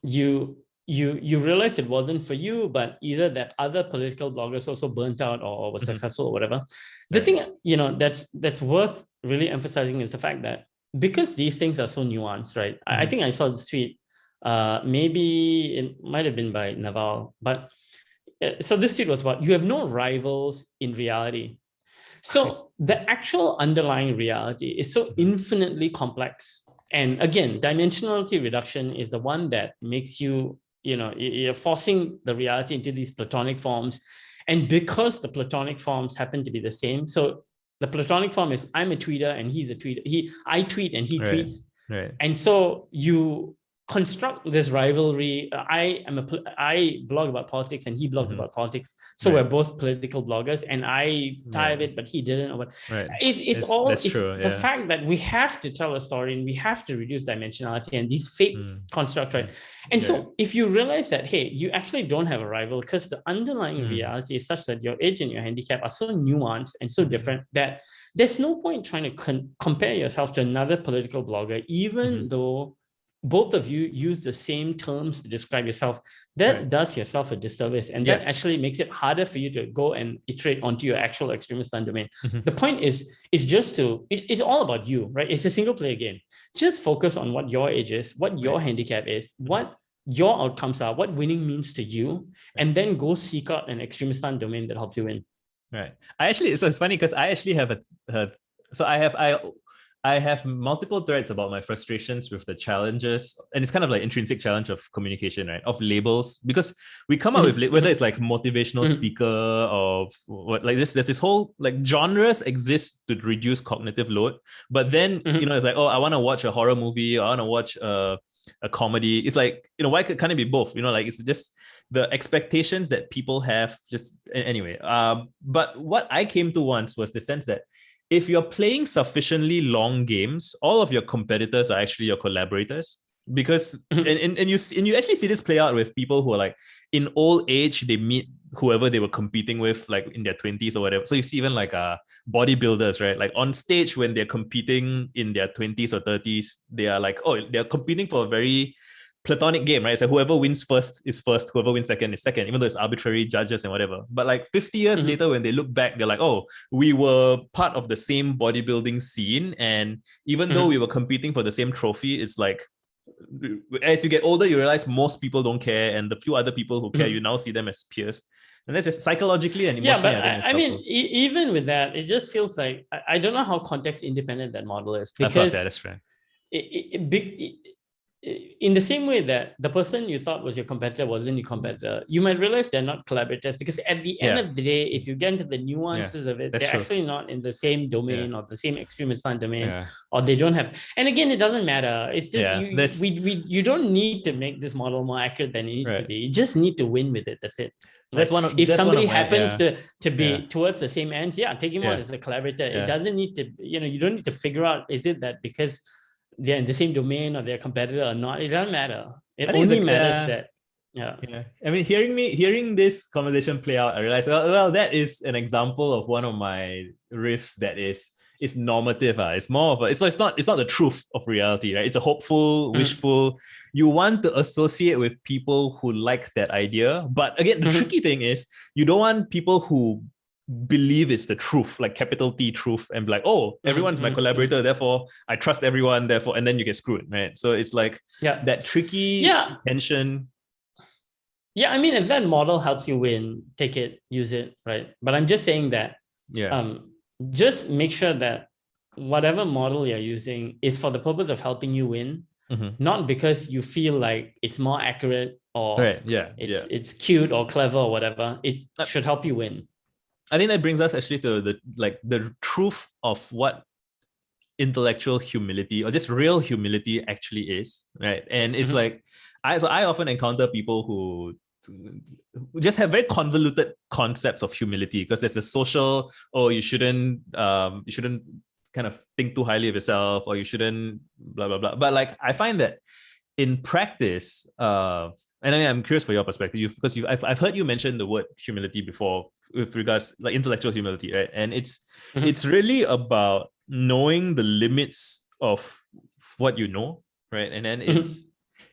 you realized it wasn't for you, but either that other political bloggers also burnt out or were successful or whatever. The thing that's worth really emphasizing is the fact that because these things are so nuanced, right? I think I saw this tweet, maybe it might have been by Naval, but so this tweet was about, you have no rivals in reality. So the actual underlying reality is so infinitely complex. And again, dimensionality reduction is the one that makes you, you're forcing the reality into these Platonic forms. And because the Platonic forms happen to be the same, so the Platonic form is, I'm a tweeter and he's a tweeter. I tweet and he tweets. Right. And so you construct this rivalry. I blog about politics and he blogs about politics. So we're both political bloggers, and I type it, but he didn't. Or what. It's true, the fact that we have to tell a story and we have to reduce dimensionality and these fake constructs, right? And so if you realize that, hey, you actually don't have a rival because the underlying reality is such that your age and your handicap are so nuanced and so different that there's no point trying to compare yourself to another political blogger, even though both of you use the same terms to describe yourself. That does yourself a disservice, and that actually makes it harder for you to go and iterate onto your actual extremist domain. The point is just it's all about you, right? It's a single player game. Just focus on what your age is, what your handicap is, what your outcomes are, what winning means to you, and then go seek out an extremist domain that helps you win. Right. So it's funny because I actually have I have multiple threads about my frustrations with the challenges, and it's kind of like intrinsic challenge of communication, right? Of labels, because we come up with whether it's like motivational speaker or what, like there's this whole like genres exist to reduce cognitive load, but then it's like, oh, I want to watch a horror movie, or I want to watch a comedy. It's like, why can't it be both? Like it's just the expectations that people have. Just anyway. But what I came to once was the sense that if you're playing sufficiently long games, all of your competitors are actually your collaborators. Because and you actually see this play out with people who are like in old age, they meet whoever they were competing with, like in their 20s or whatever. So you see even like bodybuilders, right? Like on stage when they're competing in their 20s or 30s, they are like, oh, they're competing for a very platonic game, right? So whoever wins first is first, whoever wins second is second, even though it's arbitrary judges and whatever. But like 50 years later, when they look back, they're like, oh, we were part of the same bodybuilding scene. And even though we were competing for the same trophy, it's like, as you get older, you realize most people don't care. And the few other people who care, you now see them as peers. And that's just psychologically and emotionally. Yeah, but I mean, even with that, it just feels like, I don't know how context independent that model is. Because of course, yeah, that's right. In the same way that the person you thought was your competitor wasn't your competitor, you might realize they're not collaborators, because at the end of the day, if you get into the nuances of it, they're actually not in the same domain or the same extremist domain, or they don't have. And again, it doesn't matter. It's just you don't need to make this model more accurate than it needs to be. You just need to win with it. That's it. Like, if somebody happens to be towards the same ends, take him on as a collaborator. It doesn't need to, you don't need to figure out, is it that because they're in the same domain or they're a competitor or not? It doesn't matter. It only matters that. Yeah. I mean, hearing this conversation play out, I realized, well, that is an example of one of my riffs that is normative. It's more of it's not the truth of reality, right? It's a hopeful, wishful. You want to associate with people who like that idea, but again, the tricky thing is you don't want people who believe it's the truth, like capital T truth, and be like, oh, everyone's my collaborator, therefore I trust everyone, therefore, and then you get screwed, right? So it's like that tricky tension. Yeah, I mean, if that model helps you win, take it, use it, right? But I'm just saying that just make sure that whatever model you're using is for the purpose of helping you win, not because you feel like it's more accurate or it's cute or clever or whatever. It should help you win. I think that brings us actually to the truth of what intellectual humility or just real humility actually is, right? And it's like I often encounter people who just have very convoluted concepts of humility, because there's the social, you shouldn't kind of think too highly of yourself, or you shouldn't blah blah blah. But like I find that in practice, and I mean, I'm curious for your perspective, because I've heard you mention the word humility before with regards like intellectual humility, right? And it's really about knowing the limits of what you know, right? And then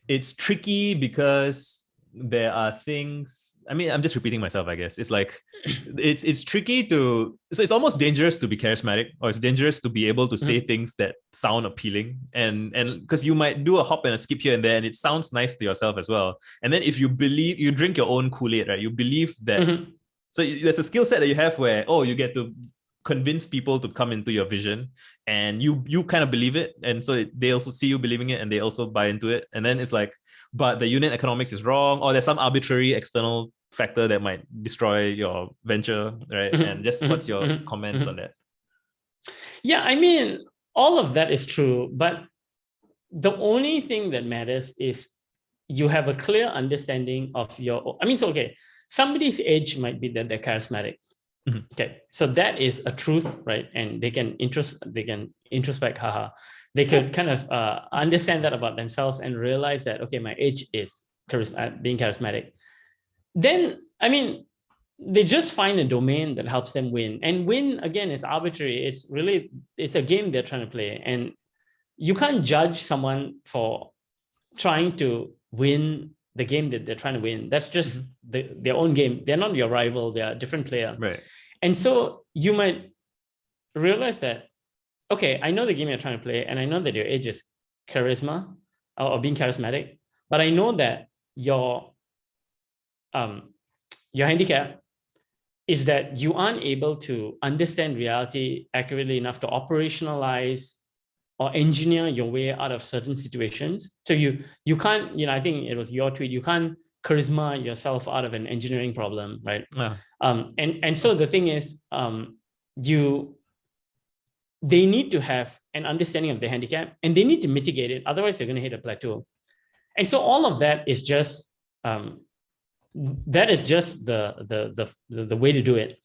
it's tricky because there are things I mean, I'm just repeating myself, I guess. It's like it's tricky to, so it's almost dangerous to be charismatic, or it's dangerous to be able to say things that sound appealing, and because you might do a hop and a skip here and there and it sounds nice to yourself as well. And then if you believe, you drink your own Kool-Aid, right? You believe that, so there's a skill set that you have where, oh, you get to convince people to come into your vision, and you kind of believe it, and so they also see you believing it and they also buy into it. And then it's like, but the unit economics is wrong, or there's some arbitrary external factor that might destroy your venture, right? And just what's your comments on that? Yeah, I mean, all of that is true, but the only thing that matters is you have a clear understanding of your, I mean, so okay, somebody's edge might be that they're charismatic. Okay, so that is a truth, right? And they can introspect, haha. They could kind of understand that about themselves and realize that, okay, my edge is being charismatic. Then, I mean, they just find a domain that helps them win. And win, again, is arbitrary. It's a game they're trying to play. And you can't judge someone for trying to win the game that they're trying to win. That's just their own game. They're not your rival. They're a different player. Right. And so you might realize that, okay, I know the game you're trying to play, and I know that your edge is charisma or being charismatic, but I know that your handicap is that you aren't able to understand reality accurately enough to operationalize or engineer your way out of certain situations. So you can't, I think it was your tweet, you can't charisma yourself out of an engineering problem, right? And so the thing is, they need to have an understanding of their handicap, and they need to mitigate it. Otherwise, they're going to hit a plateau. And so all of that is just the way to do it.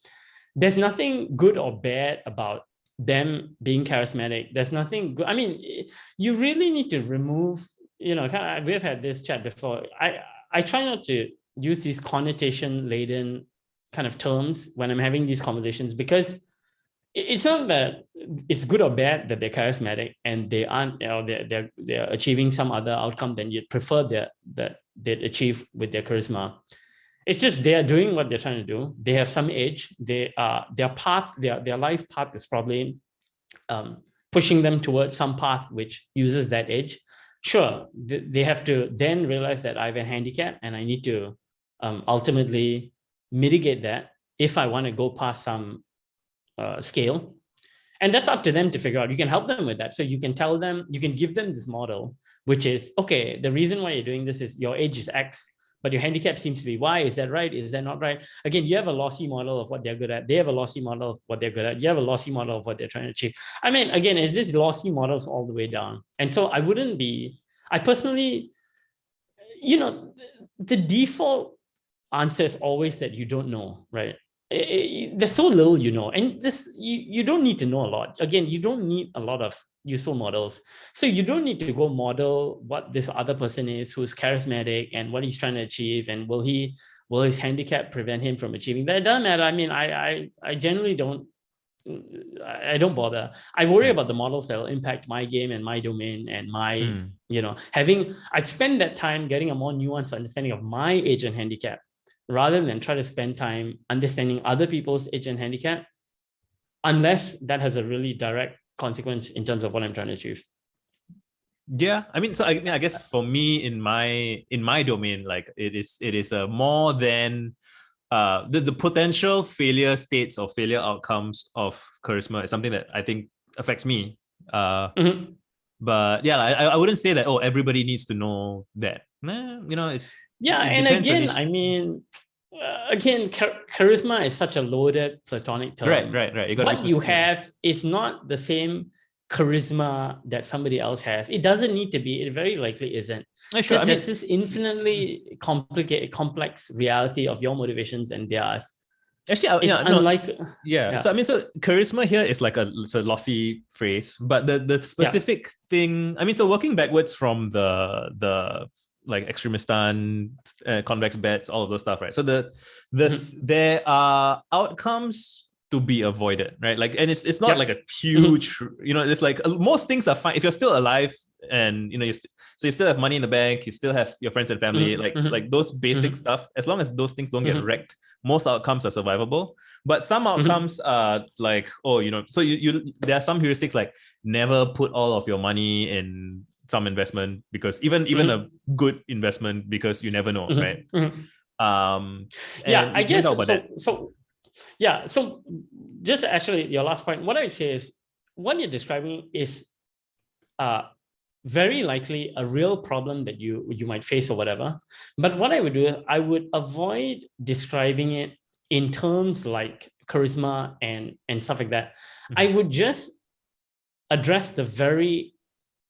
There's nothing good or bad about them being charismatic. There's nothing good. I mean, you really need to remove, we've had this chat before. I try not to use these connotation-laden kind of terms when I'm having these conversations, because it's not that it's good or bad that they're charismatic and they aren't, they're achieving some other outcome than you'd prefer that they'd achieve with their charisma. It's just they are doing what they're trying to do. They have some edge. Their path, their life path is probably pushing them towards some path which uses that edge. Sure, they have to then realize that I have a handicap and I need to ultimately mitigate that if I want to go past some scale. And that's up to them to figure out. You can help them with that. So you can tell them, you can give them this model, which is, okay, the reason why you're doing this is your age is X, but your handicap seems to be Y. Is that right? Is that not right? Again, you have a lossy model of what they're good at. They have a lossy model of what they're good at. You have a lossy model of what they're trying to achieve. I mean, again, it's just lossy models all the way down. And so I personally, the default answer is always that you don't know, right? There's so little and this you don't need to know a lot. Again, you don't need a lot of useful models, so you don't need to go model what this other person is who's charismatic and what he's trying to achieve, and will his handicap prevent him from achieving that. It doesn't matter. I mean, I generally don't bother. I worry about the models that will impact my game and my domain and my I'd spend that time getting a more nuanced understanding of my age and handicap, rather than try to spend time understanding other people's age and handicap, unless that has a really direct consequence in terms of what I'm trying to achieve. Yeah, I mean, so I guess for me in my domain, like it is a more than the potential failure states or failure outcomes of charisma is something that I think affects me. But yeah, I wouldn't say that, oh, everybody needs to know that. It's and again, I mean, charisma is such a loaded platonic term. Right. What you have is not the same charisma that somebody else has. It doesn't need to be. It very likely isn't. Sure, there's this infinitely complex reality of your motivations and theirs. Actually, it's unlike. So I mean, so charisma here is like it's a lossy phrase, but the specific thing. I mean, so working backwards from the like extremistan, convex bets, all of those stuff, right? So there are outcomes to be avoided, right? Like, and it's not Yep. like a huge, it's like most things are fine if you're still alive, and so you still have money in the bank, you still have your friends and family, like those basic stuff. As long as those things don't get wrecked, most outcomes are survivable. But some outcomes are like, so you there are some heuristics like never put all of your money in some investment, because even a good investment, because you never know, right? Yeah, I guess talk about that. Yeah, so just actually your last point, what I would say is what you're describing is very likely a real problem that you might face or whatever. But what I would do is I would avoid describing it in terms like charisma and stuff like that. I would just address the very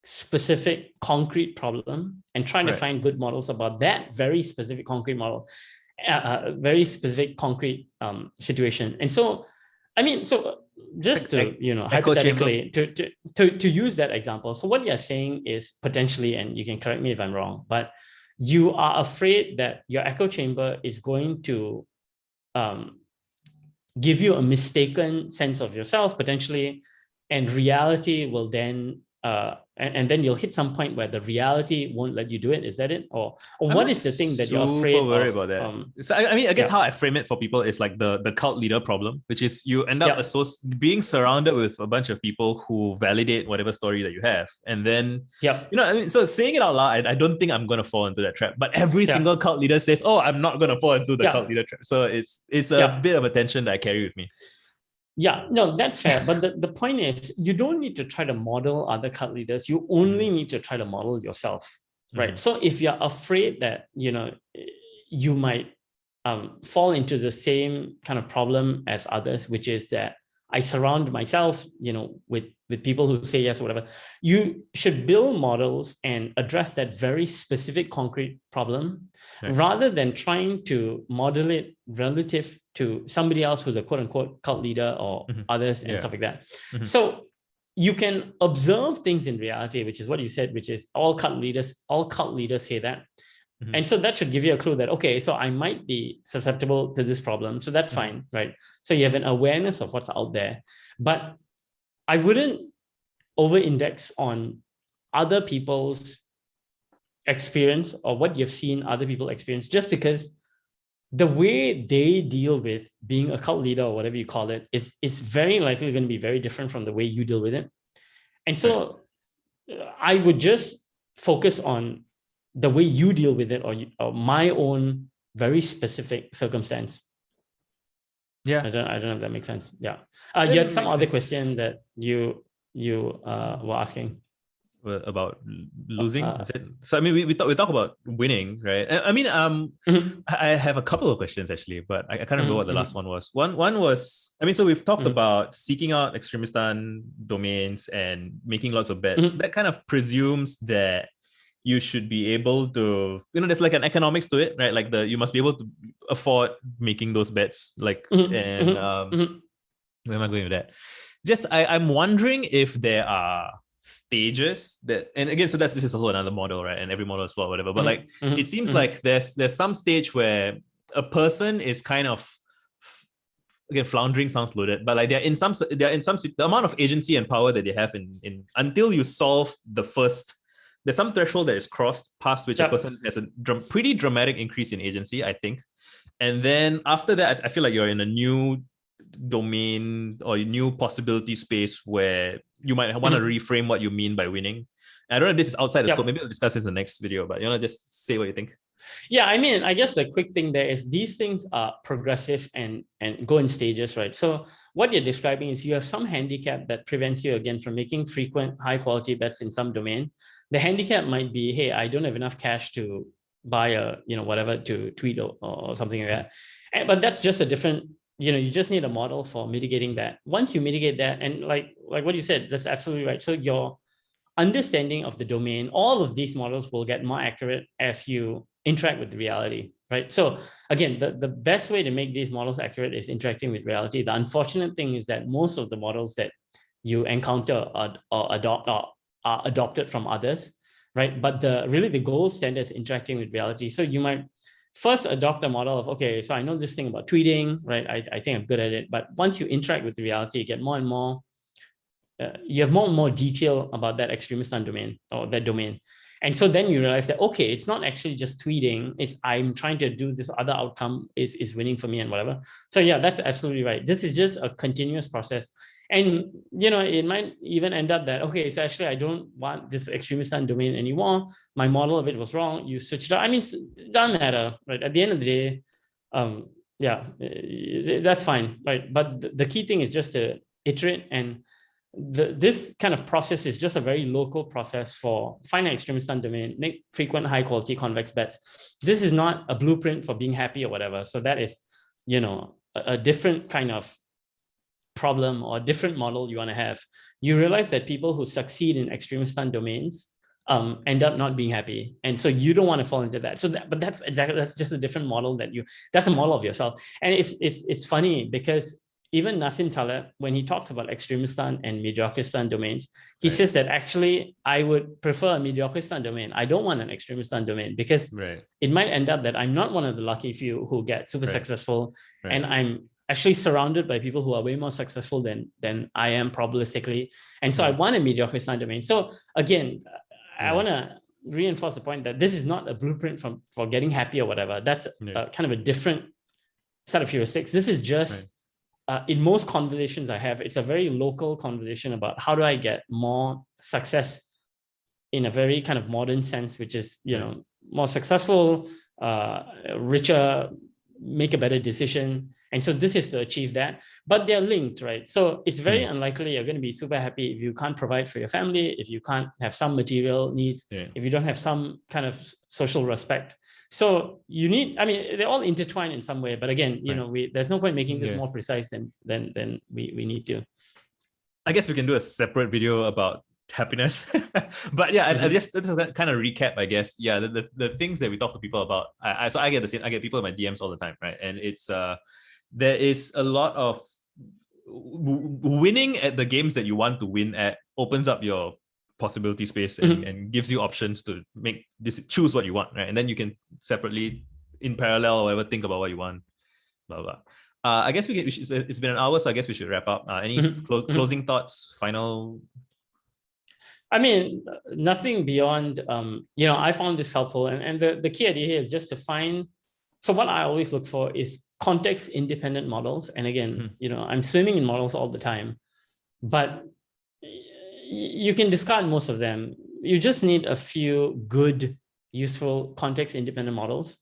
specific concrete problem and trying to find good models about that very specific concrete model, very specific concrete situation. And so, I mean, so just to, hypothetically, to use that example. So what you're saying is potentially, and you can correct me if I'm wrong, but you are afraid that your echo chamber is going to give you a mistaken sense of yourself potentially, and reality will then and then you'll hit some point where the reality won't let you do it. Is that it? Or what is the thing that you're afraid worried of? About that. So I guess how I frame it for people is like the cult leader problem, which is you end up being surrounded with a bunch of people who validate whatever story that you have. And then, so saying it out loud, I don't think I'm going to fall into that trap. But every single cult leader says, oh, I'm not going to fall into the cult leader trap. So it's a bit of a tension that I carry with me. Yeah, no, that's fair. But the point is, you don't need to try to model other cult leaders. You only need to try to model yourself, right? So if you're afraid that, you might fall into the same kind of problem as others, which is that I surround myself, with people who say yes or whatever, you should build models and address that very specific concrete problem, rather than trying to model it relative to somebody else who's a quote unquote cult leader or others and stuff like that. So you can observe things in reality, which is what you said, which is all cult leaders say that. And so that should give you a clue that, okay, so I might be susceptible to this problem. So that's fine, right? So you have an awareness of what's out there. But I wouldn't over-index on other people's experience or what you've seen other people experience, just because the way they deal with being a cult leader or whatever you call it is very likely going to be very different from the way you deal with it. And so I would just focus on the way you deal with it, or my own very specific circumstance. Yeah, I don't know if that makes sense. Yeah, you had some other question that you were asking about losing. So I mean, we talk about winning, right? I mean, I have a couple of questions actually, but I can't remember what the last one was. One was, I mean, so we've talked about seeking out extremistan domains and making lots of bets. That kind of presumes that you should be able to, there's like an economics to it, right? Like you must be able to afford making those bets. Like, and where am I going with that? Just I'm wondering if there are stages that, and again, so this is also another model, right? And every model is flawed, whatever. But like, it seems like there's some stage where a person is kind of, again, floundering sounds loaded, but like they're in some the amount of agency and power that they have in until you solve the first. There's some threshold that is crossed past which a person has a pretty dramatic increase in agency, I think. And then after that, I feel like you're in a new domain or a new possibility space where you might want to reframe what you mean by winning. I don't know if this is outside the scope. Maybe we'll discuss this in the next video, but just say what you think. Yeah, I mean, I guess the quick thing there is these things are progressive and go in stages, right? So what you're describing is you have some handicap that prevents you, again, from making frequent high quality bets in some domain. The handicap might be, hey, I don't have enough cash to buy a, whatever, to tweet or something like that. But that's just a different, you just need a model for mitigating that. Once you mitigate that, and like what you said, that's absolutely right. So your understanding of the domain, all of these models will get more accurate as you interact with reality, right? So again, the best way to make these models accurate is interacting with reality. The unfortunate thing is that most of the models that you encounter or adopt are adopted from others, right? But the gold standard is interacting with reality. So you might first adopt a model of, okay, so I know this thing about tweeting, right? I think I'm good at it. But once you interact with the reality, you get more and more, you have more and more detail about that extremistan domain or that domain. And so then you realize that, okay, it's not actually just tweeting, it's I'm trying to do this other outcome is winning for me and whatever. So yeah, that's absolutely right. This is just a continuous process. And, it might even end up that, okay, so actually I don't want this extremistan domain anymore. My model of it was wrong. You switched it out. I mean, it doesn't matter, right? At the end of the day, yeah, that's fine, right? But the key thing is just to iterate, and this kind of process is just a very local process for finite extremistan domain, make frequent high quality convex bets. This is not a blueprint for being happy or whatever. So that is, a different kind of problem or a different model you want to have. You realize that people who succeed in extremistan domains end up not being happy, and so you don't want to fall into that. So but that's just a different model that's a model of yourself. And it's funny because even Nassim Taleb, when he talks about extremistan and mediocristan domains, he says that actually I would prefer a mediocristan domain. I don't want an extremistan domain, because it might end up that I'm not one of the lucky few who get super successful, and I'm actually surrounded by people who are way more successful than I am probabilistically. And so I want a mediocristan domain. So again, I want to reinforce the point that this is not a blueprint for getting happy or whatever. That's kind of a different set of heuristics. This is just in most conversations I have, it's a very local conversation about how do I get more success in a very kind of modern sense, which is, more successful, richer, make a better decision. And so this is to achieve that, but they're linked, right? So it's very unlikely you're going to be super happy if you can't provide for your family, if you can't have some material needs, if you don't have some kind of social respect. So you need, I mean, they're all intertwined in some way, but again, there's no point making this more precise than we need to. I guess we can do a separate video about happiness. But yeah, I just kind of recap, I guess. Yeah, the things that we talk to people about, so I get people in my DMs all the time, right? And it's there is a lot of winning at the games that you want to win at opens up your possibility space and gives you options to choose what you want, right? And then you can separately, in parallel or whatever, think about what you want, blah blah. I guess it's been an hour, so I guess we should wrap up. Any closing thoughts, final? I mean, nothing beyond, I found this helpful. And the key idea here is just to find, so what I always look for is context independent models. And again, I'm swimming in models all the time, but you can discard most of them. You just need a few good, useful context independent models.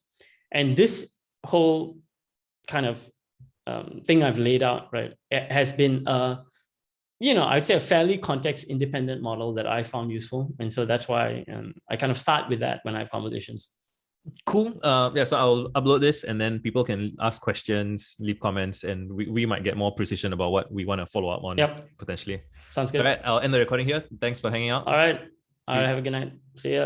And this whole kind of thing I've laid out, right, has been I'd say a fairly context independent model that I found useful. And so that's why I kind of start with that when I have conversations. Cool. Yeah, so I'll upload this and then people can ask questions, leave comments, and we might get more precision about what we want to follow up on potentially. Sounds good. All right, I'll end the recording here. Thanks for hanging out. All right. Have a good night. See ya.